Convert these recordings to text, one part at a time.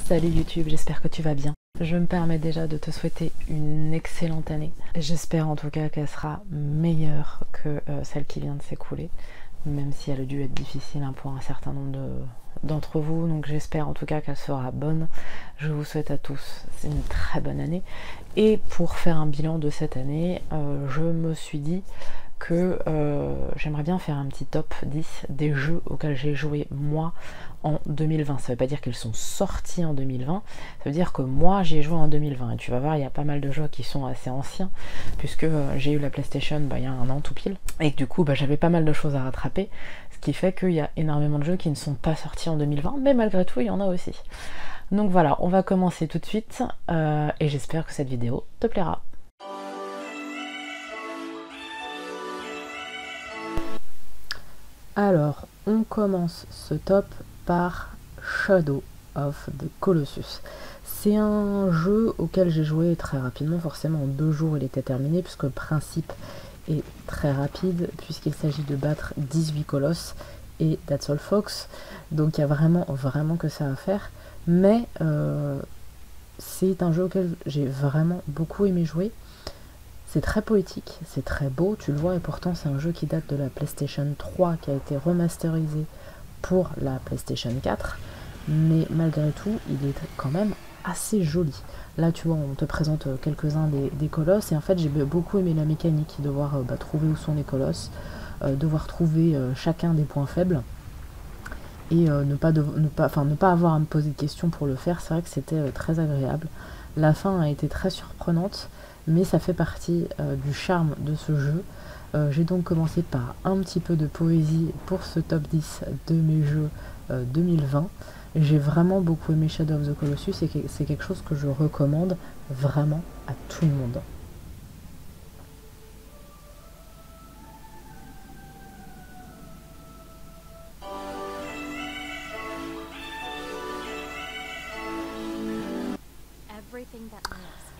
Salut YouTube, j'espère que tu vas bien. Je me permets déjà de te souhaiter une excellente année. J'espère en tout cas qu'elle sera meilleure que celle qui vient de s'écouler, même si elle a dû être difficile pour un certain nombre d'entre vous. Donc j'espère en tout cas qu'elle sera bonne. Je vous souhaite à tous une très bonne année. Et pour faire un bilan de cette année, je me suis dit que j'aimerais bien faire un petit top 10 des jeux auxquels j'ai joué moi en 2020. Ça veut pas dire qu'ils sont sortis en 2020, ça veut dire que moi j'y ai joué en 2020. Et tu vas voir, il y a pas mal de jeux qui sont assez anciens, puisque j'ai eu la PlayStation il y a un an tout pile, et que du coup j'avais pas mal de choses à rattraper, ce qui fait qu'il y a énormément de jeux qui ne sont pas sortis en 2020, mais malgré tout il y en a aussi. Donc voilà, on va commencer tout de suite, et j'espère que cette vidéo te plaira. Alors, on commence ce top par Shadow of the Colossus. C'est un jeu auquel j'ai joué très rapidement, forcément en 2 jours il était terminé, puisque le principe est très rapide, puisqu'il s'agit de battre 18 colosses et That's All Fox. Donc il y a vraiment que ça à faire, mais c'est un jeu auquel j'ai vraiment beaucoup aimé jouer. C'est très poétique, c'est très beau, tu le vois, et pourtant c'est un jeu qui date de la PlayStation 3, qui a été remasterisé pour la PlayStation 4, mais malgré tout, il est quand même assez joli. Là, tu vois, on te présente quelques-uns des colosses, et en fait, j'ai beaucoup aimé la mécanique, devoir trouver où sont les colosses, devoir trouver chacun des points faibles, et ne pas avoir à me poser de questions pour le faire. C'est vrai que c'était très agréable. La fin a été très surprenante, mais ça fait partie du charme de ce jeu. J'ai donc commencé par un petit peu de poésie pour ce top 10 de mes jeux 2020. J'ai vraiment beaucoup aimé Shadow of the Colossus, et c'est quelque chose que je recommande vraiment à tout le monde.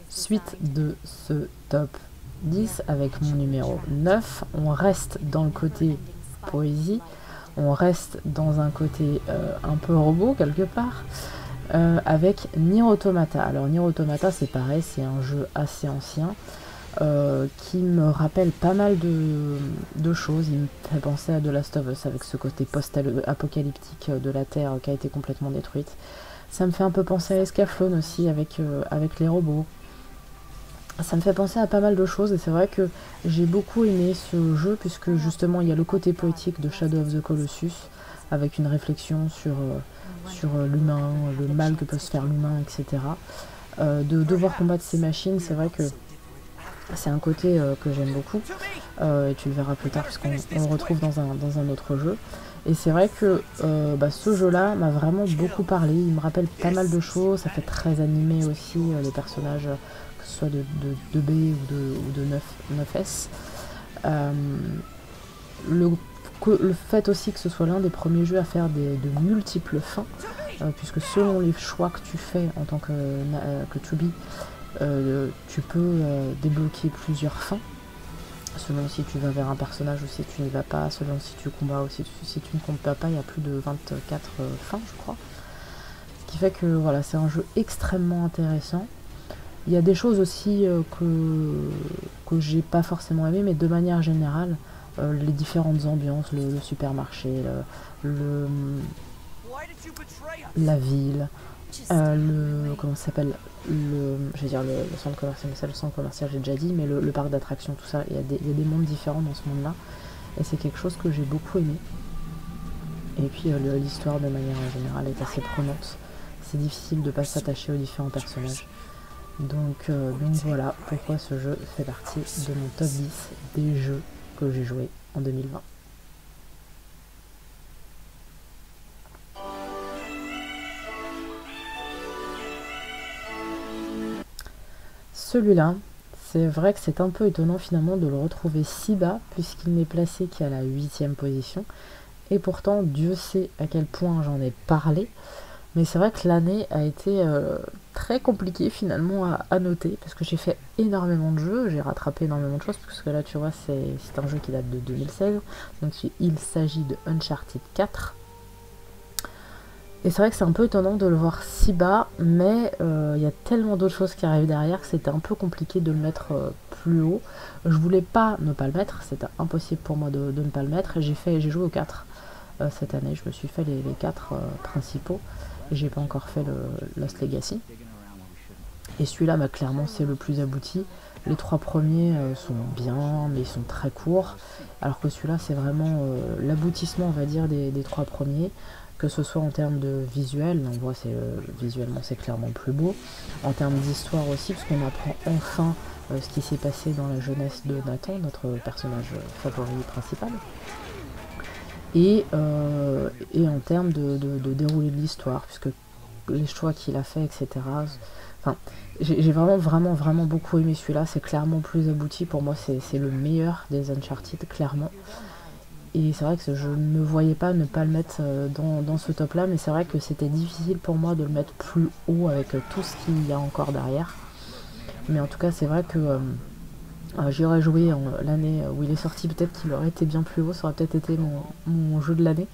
Suite de ce top 10 avec mon numéro 9, on reste dans le côté poésie, on reste dans un côté un peu robot quelque part, avec Nier Automata. Alors Nier Automata, c'est pareil, c'est un jeu assez ancien, qui me rappelle pas mal de choses. Il me fait penser à The Last of Us, avec ce côté post-apocalyptique de la Terre qui a été complètement détruite. Ça me fait un peu penser à Escaflowne aussi, avec les robots. Ça me fait penser à pas mal de choses, et c'est vrai que j'ai beaucoup aimé ce jeu, puisque justement il y a le côté poétique de Shadow of the Colossus, avec une réflexion sur l'humain, le mal que peut se faire l'humain, etc. De devoir combattre ces machines, c'est vrai que c'est un côté que j'aime beaucoup, et tu le verras plus tard, puisqu'on le retrouve dans un autre jeu. Et c'est vrai que ce jeu-là m'a vraiment beaucoup parlé, il me rappelle pas mal de choses, ça fait très animé aussi, les personnages, que ce soit de 2B ou de 9S. Le fait aussi que ce soit l'un des premiers jeux à faire de multiples fins, puisque selon les choix que tu fais en tant que 2B, tu peux débloquer plusieurs fins, selon si tu vas vers un personnage ou si tu n'y vas pas, selon si tu combats ou si tu ne combats pas. Il y a plus de 24 fins, je crois. Ce qui fait que voilà, c'est un jeu extrêmement intéressant. Il y a des choses aussi que j'ai pas forcément aimé, mais de manière générale, les différentes ambiances, le supermarché, la ville, comment ça s'appelle, je vais dire le centre commercial, mais ça, le centre commercial j'ai déjà dit, mais le parc d'attractions, tout ça, il y a des mondes différents dans ce monde-là, et c'est quelque chose que j'ai beaucoup aimé. Et puis l'histoire de manière générale est assez prenante, c'est difficile de ne pas s'attacher aux différents personnages. Donc voilà pourquoi ce jeu fait partie de mon top 10 des jeux que j'ai joués en 2020. Celui-là, c'est vrai que c'est un peu étonnant finalement de le retrouver si bas, puisqu'il n'est placé qu'à la 8e position, et pourtant Dieu sait à quel point j'en ai parlé. Mais c'est vrai que l'année a été très compliquée finalement à noter, parce que j'ai fait énormément de jeux, j'ai rattrapé énormément de choses, parce que là tu vois c'est un jeu qui date de 2016, donc il s'agit de Uncharted 4. Et c'est vrai que c'est un peu étonnant de le voir si bas, mais il y a tellement d'autres choses qui arrivent derrière que c'était un peu compliqué de le mettre plus haut. Je voulais pas ne pas le mettre, c'était impossible pour moi de ne pas le mettre. J'ai joué aux 4 cette année, je me suis fait les 4 principaux. Et j'ai pas encore fait le Lost Legacy. Et celui-là, bah, clairement, c'est le plus abouti. Les 3 premiers sont bien, mais ils sont très courts. Alors que celui-là, c'est vraiment l'aboutissement, on va dire, des 3 premiers. Que ce soit en termes de visuel, on voit visuellement c'est clairement plus beau. En termes d'histoire aussi, parce qu'on apprend enfin ce qui s'est passé dans la jeunesse de Nathan, notre personnage favori principal. Et en termes de déroulé de l'histoire, puisque les choix qu'il a fait, etc. Enfin, j'ai vraiment beaucoup aimé celui-là, c'est clairement plus abouti, pour moi c'est le meilleur des Uncharted, clairement. Et c'est vrai que je ne me voyais pas ne pas le mettre dans ce top là, mais c'est vrai que c'était difficile pour moi de le mettre plus haut avec tout ce qu'il y a encore derrière. Mais en tout cas c'est vrai que j'y aurais joué l'année où il est sorti, peut-être qu'il aurait été bien plus haut, ça aurait peut-être été mon jeu de l'année.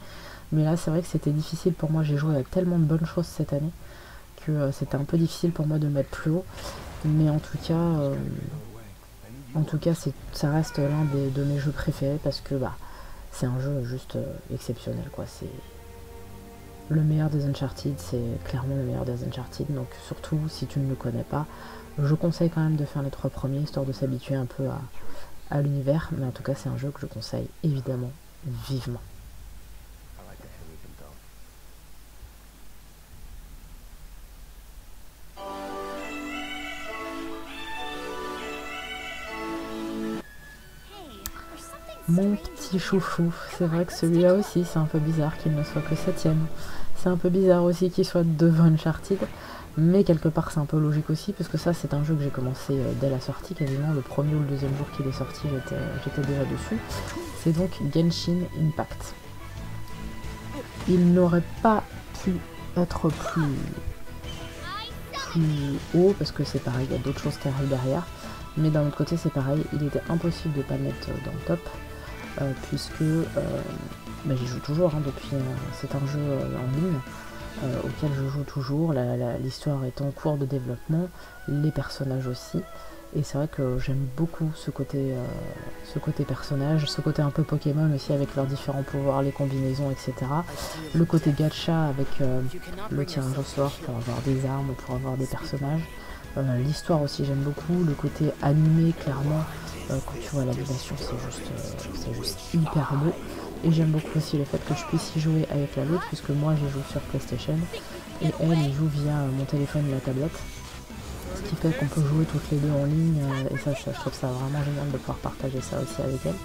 Mais là c'est vrai que c'était difficile pour moi, j'ai joué avec tellement de bonnes choses cette année que c'était un peu difficile pour moi de le mettre plus haut. Mais en tout cas ça reste l'un de mes jeux préférés parce que bah, c'est un jeu juste exceptionnel, quoi. C'est le meilleur des Uncharted, c'est clairement le meilleur des Uncharted, donc surtout si tu ne le connais pas, je conseille quand même de faire les 3 premiers, histoire de s'habituer un peu à l'univers, mais en tout cas c'est un jeu que je conseille évidemment vivement. Mon petit chouchou, c'est vrai que celui-là aussi c'est un peu bizarre qu'il ne soit que 7ème. C'est un peu bizarre aussi qu'il soit devant Uncharted, mais quelque part c'est un peu logique aussi, parce que ça c'est un jeu que j'ai commencé dès la sortie, quasiment le premier ou le deuxième jour qu'il est sorti, j'étais déjà dessus. C'est donc Genshin Impact. Il n'aurait pas pu être plus haut, parce que c'est pareil, il y a d'autres choses qui arrivent derrière, mais d'un autre côté c'est pareil, il était impossible de ne pas le mettre dans le top. Puisque bah, j'y joue toujours depuis, c'est un jeu en ligne auquel je joue toujours, l'histoire est en cours de développement, les personnages aussi, et c'est vrai que j'aime beaucoup ce côté personnage, ce côté un peu Pokémon aussi avec leurs différents pouvoirs, les combinaisons, etc. Le côté gacha avec le tirage au sort pour avoir des armes, pour avoir des personnages. L'histoire aussi j'aime beaucoup, le côté animé clairement, quand tu vois l'animation c'est juste hyper beau. Et j'aime beaucoup aussi le fait que je puisse y jouer avec la l'autre, puisque moi je joue sur PlayStation et elle joue via mon téléphone et la tablette. Ce qui fait qu'on peut jouer toutes les deux en ligne, et ça je trouve ça vraiment génial de pouvoir partager ça aussi avec elle.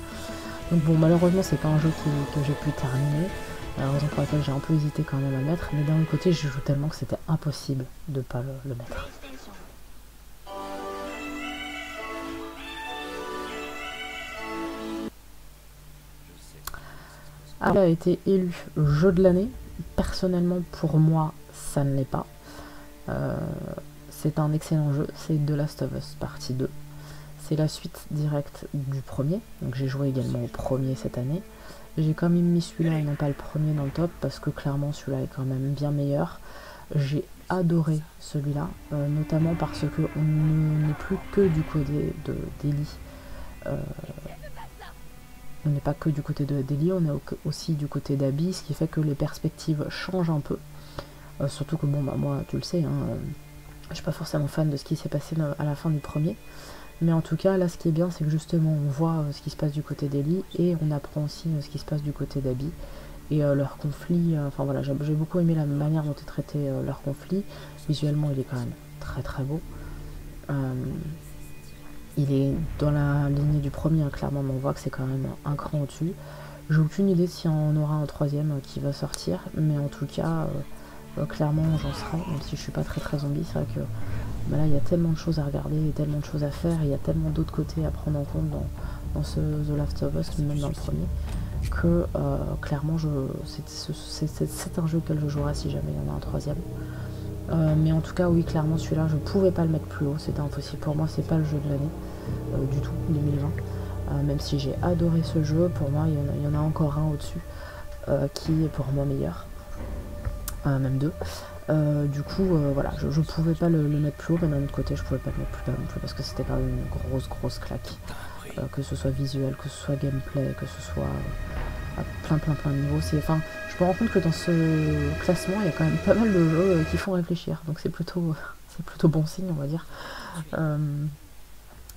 Donc bon, malheureusement c'est pas un jeu que j'ai pu terminer, raison pour laquelle j'ai un peu hésité quand même à le mettre, mais d'un autre côté je joue tellement que c'était impossible de pas le mettre. Il a été élu jeu de l'année. Personnellement, pour moi, ça ne l'est pas. C'est un excellent jeu, c'est The Last of Us partie 2. C'est la suite directe du premier, donc j'ai joué également au premier cette année. J'ai quand même mis celui-là et non pas le premier dans le top, parce que clairement celui-là est quand même bien meilleur. J'ai adoré celui-là, notamment parce qu'on n'est plus que du côté d'Ellie. On n'est pas que du côté d'Ellie, on est aussi du côté d'Abby, ce qui fait que les perspectives changent un peu. Surtout que bon, bah moi, tu le sais, je suis pas forcément fan de ce qui s'est passé à la fin du premier. Mais en tout cas, là, ce qui est bien, c'est que justement, on voit ce qui se passe du côté d'Ellie et on apprend aussi ce qui se passe du côté d'Abby. Et leur conflit, enfin voilà, j'ai beaucoup aimé la manière dont est traité leur conflit. Visuellement, il est quand même très très beau. Il est dans la lignée du premier, clairement, mais on voit que c'est quand même un cran au-dessus. J'ai aucune idée s'il y en aura un troisième qui va sortir, mais en tout cas, clairement, j'en serai, même si je suis pas très zombie. C'est vrai que bah là, il y a tellement de choses à regarder, et tellement de choses à faire, et il y a tellement d'autres côtés à prendre en compte dans ce The Last of Us, même dans le premier, que clairement, c'est un jeu auquel je jouerai si jamais il y en a un troisième. Mais en tout cas, oui, clairement, celui-là, je pouvais pas le mettre plus haut, c'était impossible pour moi, c'est pas le jeu de l'année du tout, 2020. Même si j'ai adoré ce jeu, pour moi, il y en a encore un au-dessus qui est pour moi meilleur. même 2. Du coup, voilà, je pouvais pas le mettre plus haut, mais d'un autre côté, je pouvais pas le mettre plus bas non plus, parce que c'était quand même une grosse claque. Que ce soit visuel, que ce soit gameplay, que ce soit à plein de niveaux. Enfin, je me rends compte que dans ce classement, il y a quand même pas mal de jeux qui font réfléchir, donc c'est plutôt bon signe, on va dire.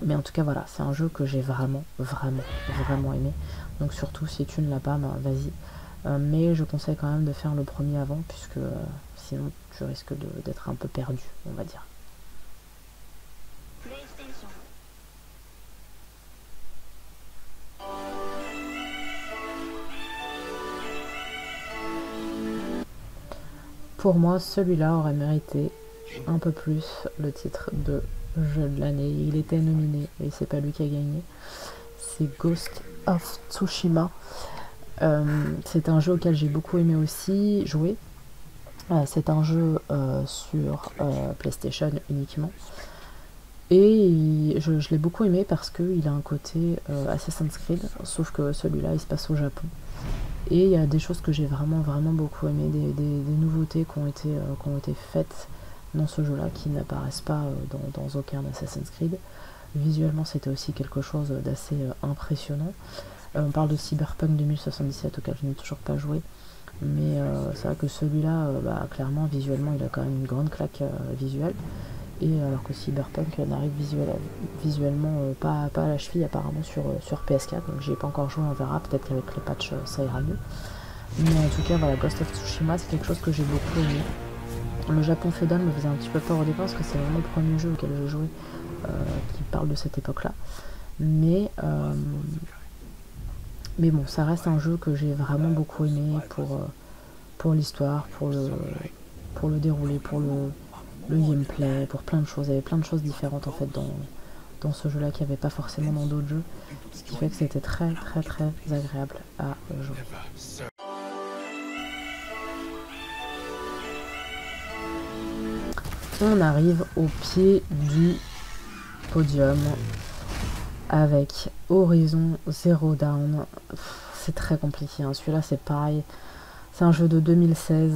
Mais en tout cas, voilà, c'est un jeu que j'ai vraiment aimé. Donc surtout, si tu ne l'as pas, bah, vas-y. Mais je conseille quand même de faire le premier avant, puisque sinon tu risques d'être un peu perdu, on va dire. Pour moi, celui-là aurait mérité un peu plus le titre de jeu de l'année. Il était nominé et c'est pas lui qui a gagné. C'est Ghost of Tsushima. C'est un jeu auquel j'ai beaucoup aimé aussi jouer. C'est un jeu sur PlayStation uniquement. Et je l'ai beaucoup aimé parce qu'il a un côté Assassin's Creed, sauf que celui-là il se passe au Japon. Et il y a des choses que j'ai vraiment beaucoup aimé, des nouveautés qui ont été faites dans ce jeu-là qui n'apparaissent pas dans aucun Assassin's Creed. Visuellement, c'était aussi quelque chose d'assez impressionnant. On parle de Cyberpunk 2077 auquel je n'ai toujours pas joué, mais c'est vrai que celui-là, clairement, visuellement, il a quand même une grande claque visuelle. Et alors que Cyberpunk n'arrive visuellement pas à la cheville apparemment sur PS4, donc j'y ai pas encore joué, on verra, peut-être qu'avec les patchs ça ira mieux. Mais en tout cas voilà, Ghost of Tsushima c'est quelque chose que j'ai beaucoup aimé. Le Japon féodal me faisait un petit peu peur au départ parce que c'est vraiment le premier jeu auquel j'ai joué qui parle de cette époque là. Mais bon, ça reste un jeu que j'ai vraiment beaucoup aimé pour l'histoire, pour le déroulé, pour le gameplay, pour plein de choses. Il y avait plein de choses différentes en fait dans ce jeu là qu'il n'y avait pas forcément dans d'autres jeux, ce qui fait que c'était très agréable à jouer. On arrive au pied du podium avec Horizon Zero Dawn. C'est très compliqué, hein. Celui-là c'est pareil, c'est un jeu de 2016.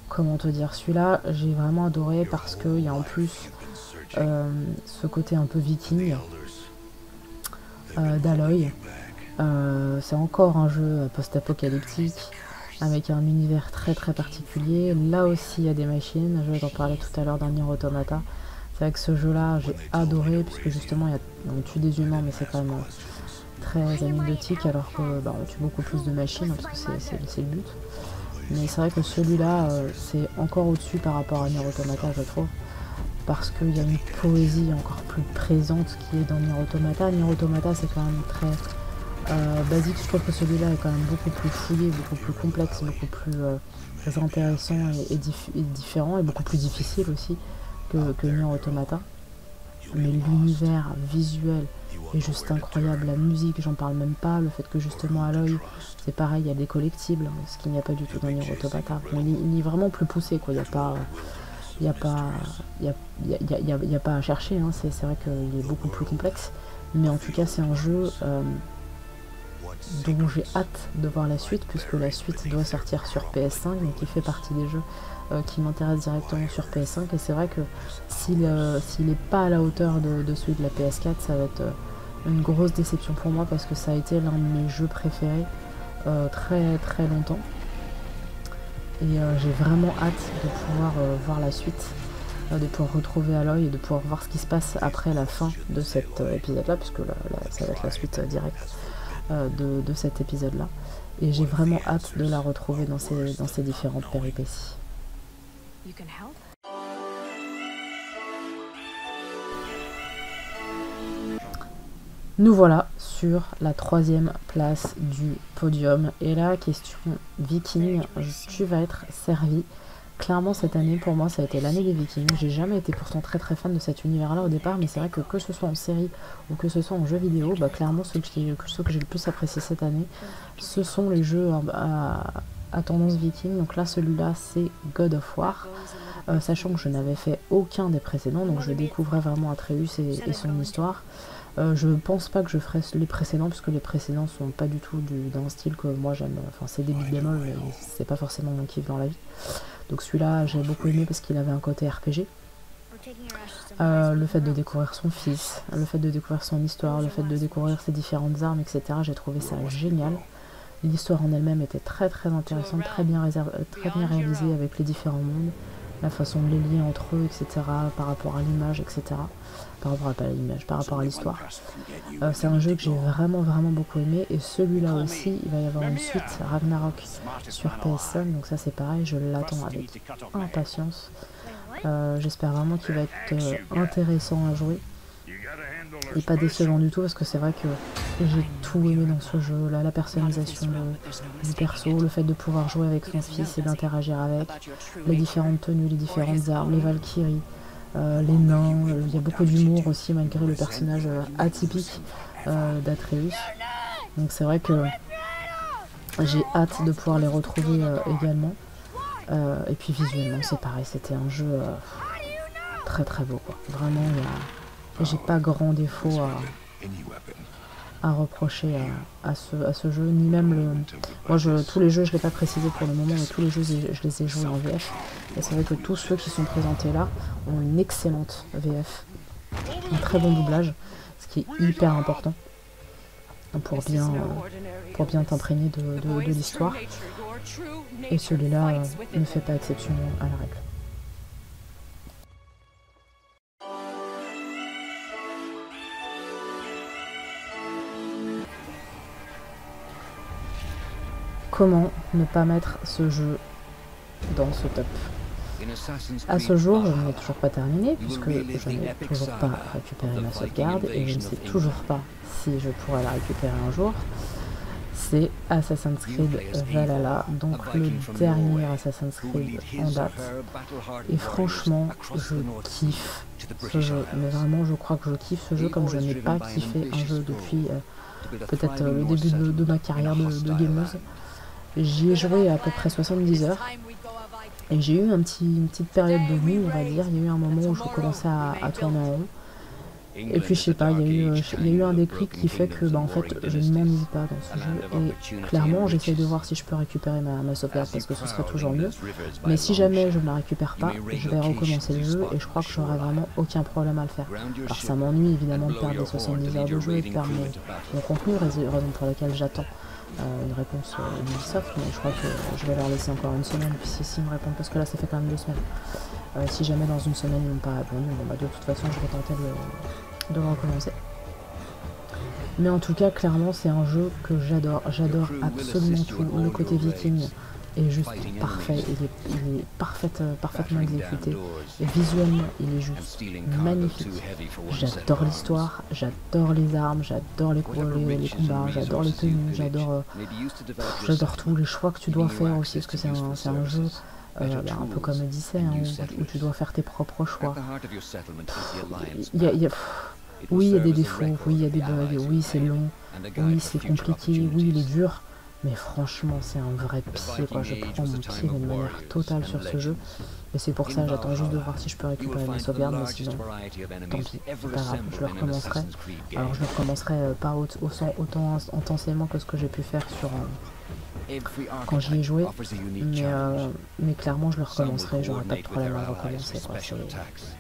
Comment te dire, celui-là j'ai vraiment adoré parce qu'il y a en plus ce côté un peu viking d'Aloy. C'est encore un jeu post-apocalyptique avec un univers très particulier. Là aussi il y a des machines, je vais t'en parler tout à l'heure d'un Nier Automata. C'est vrai que ce jeu-là j'ai adoré puisque justement on tue des humains mais c'est quand même très anecdotique alors que on tue beaucoup plus de machines hein, parce que c'est le but. Mais c'est vrai que celui-là, c'est encore au-dessus par rapport à Nier Automata, je trouve. Parce qu'il y a une poésie encore plus présente qui est dans Nier Automata. Nier Automata, c'est quand même très basique. Je trouve que celui-là est quand même beaucoup plus fouillé, beaucoup plus complexe, beaucoup plus intéressant et différent, et beaucoup plus difficile aussi que Nier Automata. Mais l'univers visuel est juste incroyable, la musique, j'en parle même pas, le fait que justement à l'œil, c'est pareil, il y a des collectibles, ce qu'il n'y a pas du tout dans Nier Automata. Bon, il est vraiment plus poussé, quoi, il n'y a pas à chercher, hein. C'est vrai qu'il est beaucoup plus complexe, mais en tout cas c'est un jeu dont j'ai hâte de voir la suite, puisque la suite doit sortir sur PS5, donc il fait partie des jeux qui m'intéressent directement sur PS5, et c'est vrai que s'il n'est pas à la hauteur de celui de la PS4, ça va être une grosse déception pour moi, parce que ça a été l'un de mes jeux préférés très longtemps, et j'ai vraiment hâte de pouvoir voir la suite, de pouvoir retrouver Aloy et de pouvoir voir ce qui se passe après la fin de cet épisode là, puisque ça va être la suite directe de cet épisode là, et j'ai vraiment hâte de la retrouver dans ces différentes péripéties. Nous voilà sur la 3e place du podium, et là, question viking, tu vas être servi. Clairement cette année pour moi ça a été l'année des Vikings. J'ai jamais été pourtant très fan de cet univers là au départ, mais c'est vrai que ce soit en série ou que ce soit en jeu vidéo, clairement ceux que j'ai le plus apprécié cette année, ce sont les jeux à tendance viking. Donc là celui-là c'est God of War, sachant que je n'avais fait aucun des précédents, donc je découvrais vraiment Atreus et son histoire. Je pense pas que je ferai les précédents, parce que les précédents sont pas du tout d'un style que moi j'aime. Enfin, c'est des beat bémol, mais c'est pas forcément mon kiff dans la vie. Donc celui-là, j'ai beaucoup aimé parce qu'il avait un côté RPG. Le fait de découvrir son fils, le fait de découvrir son histoire, le fait de découvrir ses différentes armes, etc. J'ai trouvé ça génial. L'histoire en elle-même était très très intéressante, très bien réalisée avec les différents mondes, la façon de les lier entre eux, etc. Par rapport à l'image, etc. Par rapport à pas l'image, par rapport à l'histoire. C'est un jeu que j'ai vraiment beaucoup aimé, et celui-là aussi, il va y avoir une suite, Ragnarok, sur PS5, donc ça c'est pareil, je l'attends avec impatience. J'espère vraiment qu'il va être intéressant à jouer et pas décevant du tout, parce que c'est vrai que j'ai tout aimé dans ce jeu là, la personnalisation du perso, le fait de pouvoir jouer avec son fils et d'interagir avec, les différentes tenues, les différentes armes, les Valkyries, les nains, il y a beaucoup d'humour aussi malgré le personnage atypique d'Atreus. Donc c'est vrai que j'ai hâte de pouvoir les retrouver également. Et puis visuellement c'est pareil, c'était un jeu très très beau quoi. Vraiment, j'ai pas grand défaut à reprocher à ce jeu, ni même moi tous les jeux, je l'ai pas précisé pour le moment, mais tous les jeux je les ai joués en VF, et c'est vrai que tous ceux qui sont présentés là ont une excellente VF, un très bon doublage, ce qui est hyper important pour bien t'imprégner de l'histoire, et celui-là ne fait pas exception à la règle. Comment ne pas mettre ce jeu dans ce top? À ce jour, je ne l'ai toujours pas terminé, puisque je n'ai toujours pas récupéré ma sauvegarde, et je ne sais toujours pas si je pourrai la récupérer un jour. C'est Assassin's Creed Valhalla, donc le dernier Assassin's Creed en date. Et franchement, je kiffe ce jeu. Mais vraiment, je crois que je kiffe ce jeu comme je n'ai pas kiffé un jeu depuis peut-être le début de ma carrière de gameuse. J'y ai joué à peu près 70 heures. Et j'ai eu une petite période de nuit, on va dire. Il y a eu un moment où je commençais à tourner en rond. Et puis je sais pas, il y a eu un déclic qui fait que en fait je ne m'ennuie pas dans ce jeu, et clairement j'essaie de voir si je peux récupérer ma sauvegarde, parce que ce serait toujours mieux. Mais si jamais je ne la récupère pas, je vais recommencer le jeu, et je crois que j'aurai vraiment aucun problème à le faire. Alors ça m'ennuie évidemment de perdre les 70 heures de jeu et de perdre mon contenu, raison pour laquelle j'attends une réponse d'Ubisoft, mais je crois que je vais leur laisser encore une semaine, puis s'ils me répondent, parce que là ça fait quand même 2 semaines. Si jamais dans une semaine ils n'ont pas répondu, de toute façon je vais tenter de recommencer. Mais en tout cas, clairement, c'est un jeu que j'adore. J'adore absolument tout. Le côté viking est juste parfait. Il est parfaitement exécuté. Et visuellement, il est juste magnifique. J'adore l'histoire, j'adore les armes, j'adore les combats, j'adore les tenues, j'adore tout. Les choix que tu dois faire aussi, parce que c'est un jeu un peu comme Odyssey, où tu dois faire tes propres choix. Oui, il y a des défauts, oui, il y a des bugs, oui, c'est long, oui, c'est compliqué, oui, il est dur, mais franchement, c'est un vrai pied, quoi. Je prends mon pied d'une manière totale sur ce jeu, et c'est pour ça, j'attends juste de voir si je peux récupérer ma sauvegarde, mais sinon, tant pis, c'est pas grave, je le recommencerai. Alors, je le recommencerai pas autant intensément que ce que j'ai pu faire quand j'y ai joué, mais clairement je le recommencerai, j'aurai pas de problème à le recommencer, quoi.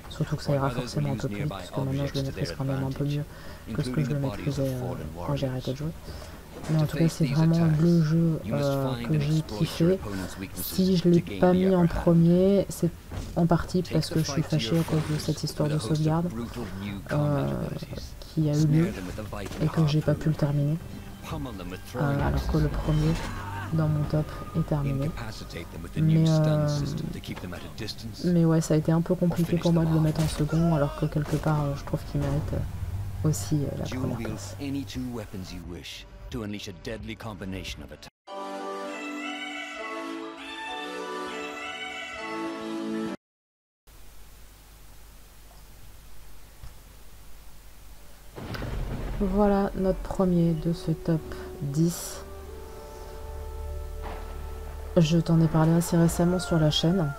Surtout que ça ira forcément un peu plus vite, puisque maintenant je le maîtrise quand même un peu mieux que ce que je le maîtrisais quand j'ai arrêté de jouer. Mais en tout cas, c'est vraiment le jeu que j'ai kiffé. Si je l'ai pas mis en premier, c'est en partie parce que je suis fâchée à cause de cette histoire de sauvegarde qui a eu lieu et que j'ai pas pu le terminer, alors que le premier dans mon top est terminé. Mais ouais, ça a été un peu compliqué pour moi de le mettre en second, alors que quelque part je trouve qu'il mérite aussi la première place. Voilà notre premier de ce top 10. Je t'en ai parlé assez récemment sur la chaîne.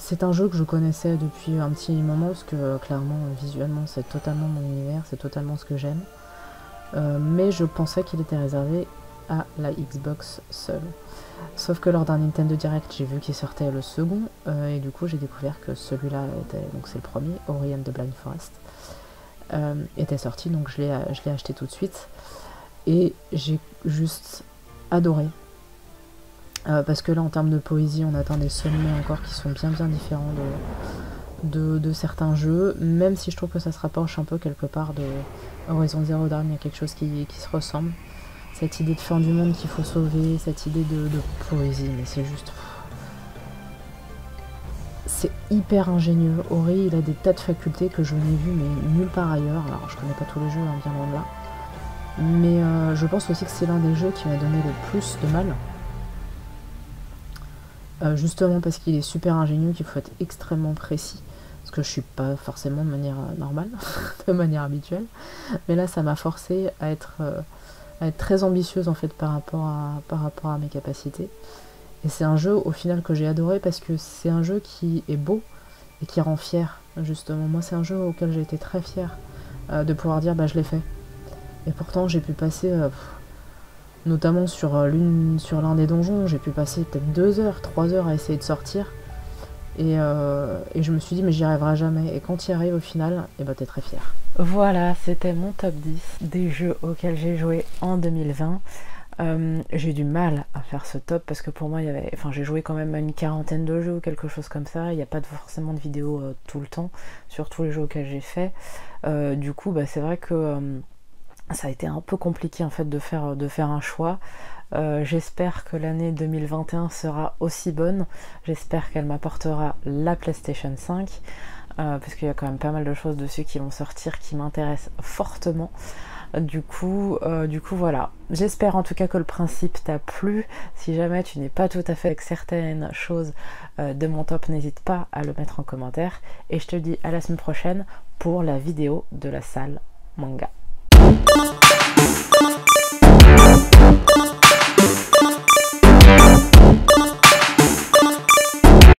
c'est un jeu que je connaissais depuis un petit moment, parce que clairement, visuellement, c'est totalement mon univers, c'est totalement ce que j'aime. Mais je pensais qu'il était réservé à la Xbox seule. Sauf que lors d'un Nintendo Direct, j'ai vu qu'il sortait le second, et du coup j'ai découvert que celui-là était, donc c'est le premier, Ori and the Blind Forest, était sorti, donc je l'ai acheté tout de suite, et j'ai juste adoré. Parce que là, en termes de poésie, on atteint des sommets encore qui sont bien différents de certains jeux, même si je trouve que ça se rapproche un peu quelque part de Horizon Zero Dawn. Il y a quelque chose qui se ressemble. Cette idée de fin du monde qu'il faut sauver, cette idée de poésie, mais c'est juste... C'est hyper ingénieux. Ori, il a des tas de facultés que je n'ai vues, mais nulle part ailleurs. Alors, je connais pas tous les jeux, hein, bien loin de là. Mais je pense aussi que c'est l'un des jeux qui m'a donné le plus de mal. Justement parce qu'il est super ingénieux, qu'il faut être extrêmement précis, parce que je suis pas forcément de manière normale, de manière habituelle, mais là ça m'a forcé à être très ambitieuse en fait par rapport à mes capacités, et c'est un jeu au final que j'ai adoré parce que c'est un jeu qui est beau et qui rend fier, justement. Moi c'est un jeu auquel j'ai été très fière de pouvoir dire bah je l'ai fait, et pourtant j'ai pu passer... notamment sur l'un des donjons, j'ai pu passer peut-être 2 heures, 3 heures à essayer de sortir. Et je me suis dit, mais j'y arriverai jamais. Et quand tu y arrives au final, et bah t'es très fier. Voilà, c'était mon top 10 des jeux auxquels j'ai joué en 2020. J'ai eu du mal à faire ce top parce que pour moi, j'ai joué quand même à une quarantaine de jeux ou quelque chose comme ça. Il n'y a pas forcément de vidéos tout le temps sur tous les jeux auxquels j'ai fait. Du coup, bah, c'est vrai que... ça a été un peu compliqué en fait de faire un choix. J'espère que l'année 2021 sera aussi bonne. J'espère qu'elle m'apportera la PlayStation 5, parce qu'il y a quand même pas mal de choses dessus qui vont sortir qui m'intéressent fortement. Du coup voilà. J'espère en tout cas que le principe t'a plu. Si jamais tu n'es pas tout à fait avec certaines choses de mon top, n'hésite pas à le mettre en commentaire. Et je te dis à la semaine prochaine pour la vidéo de la salle manga.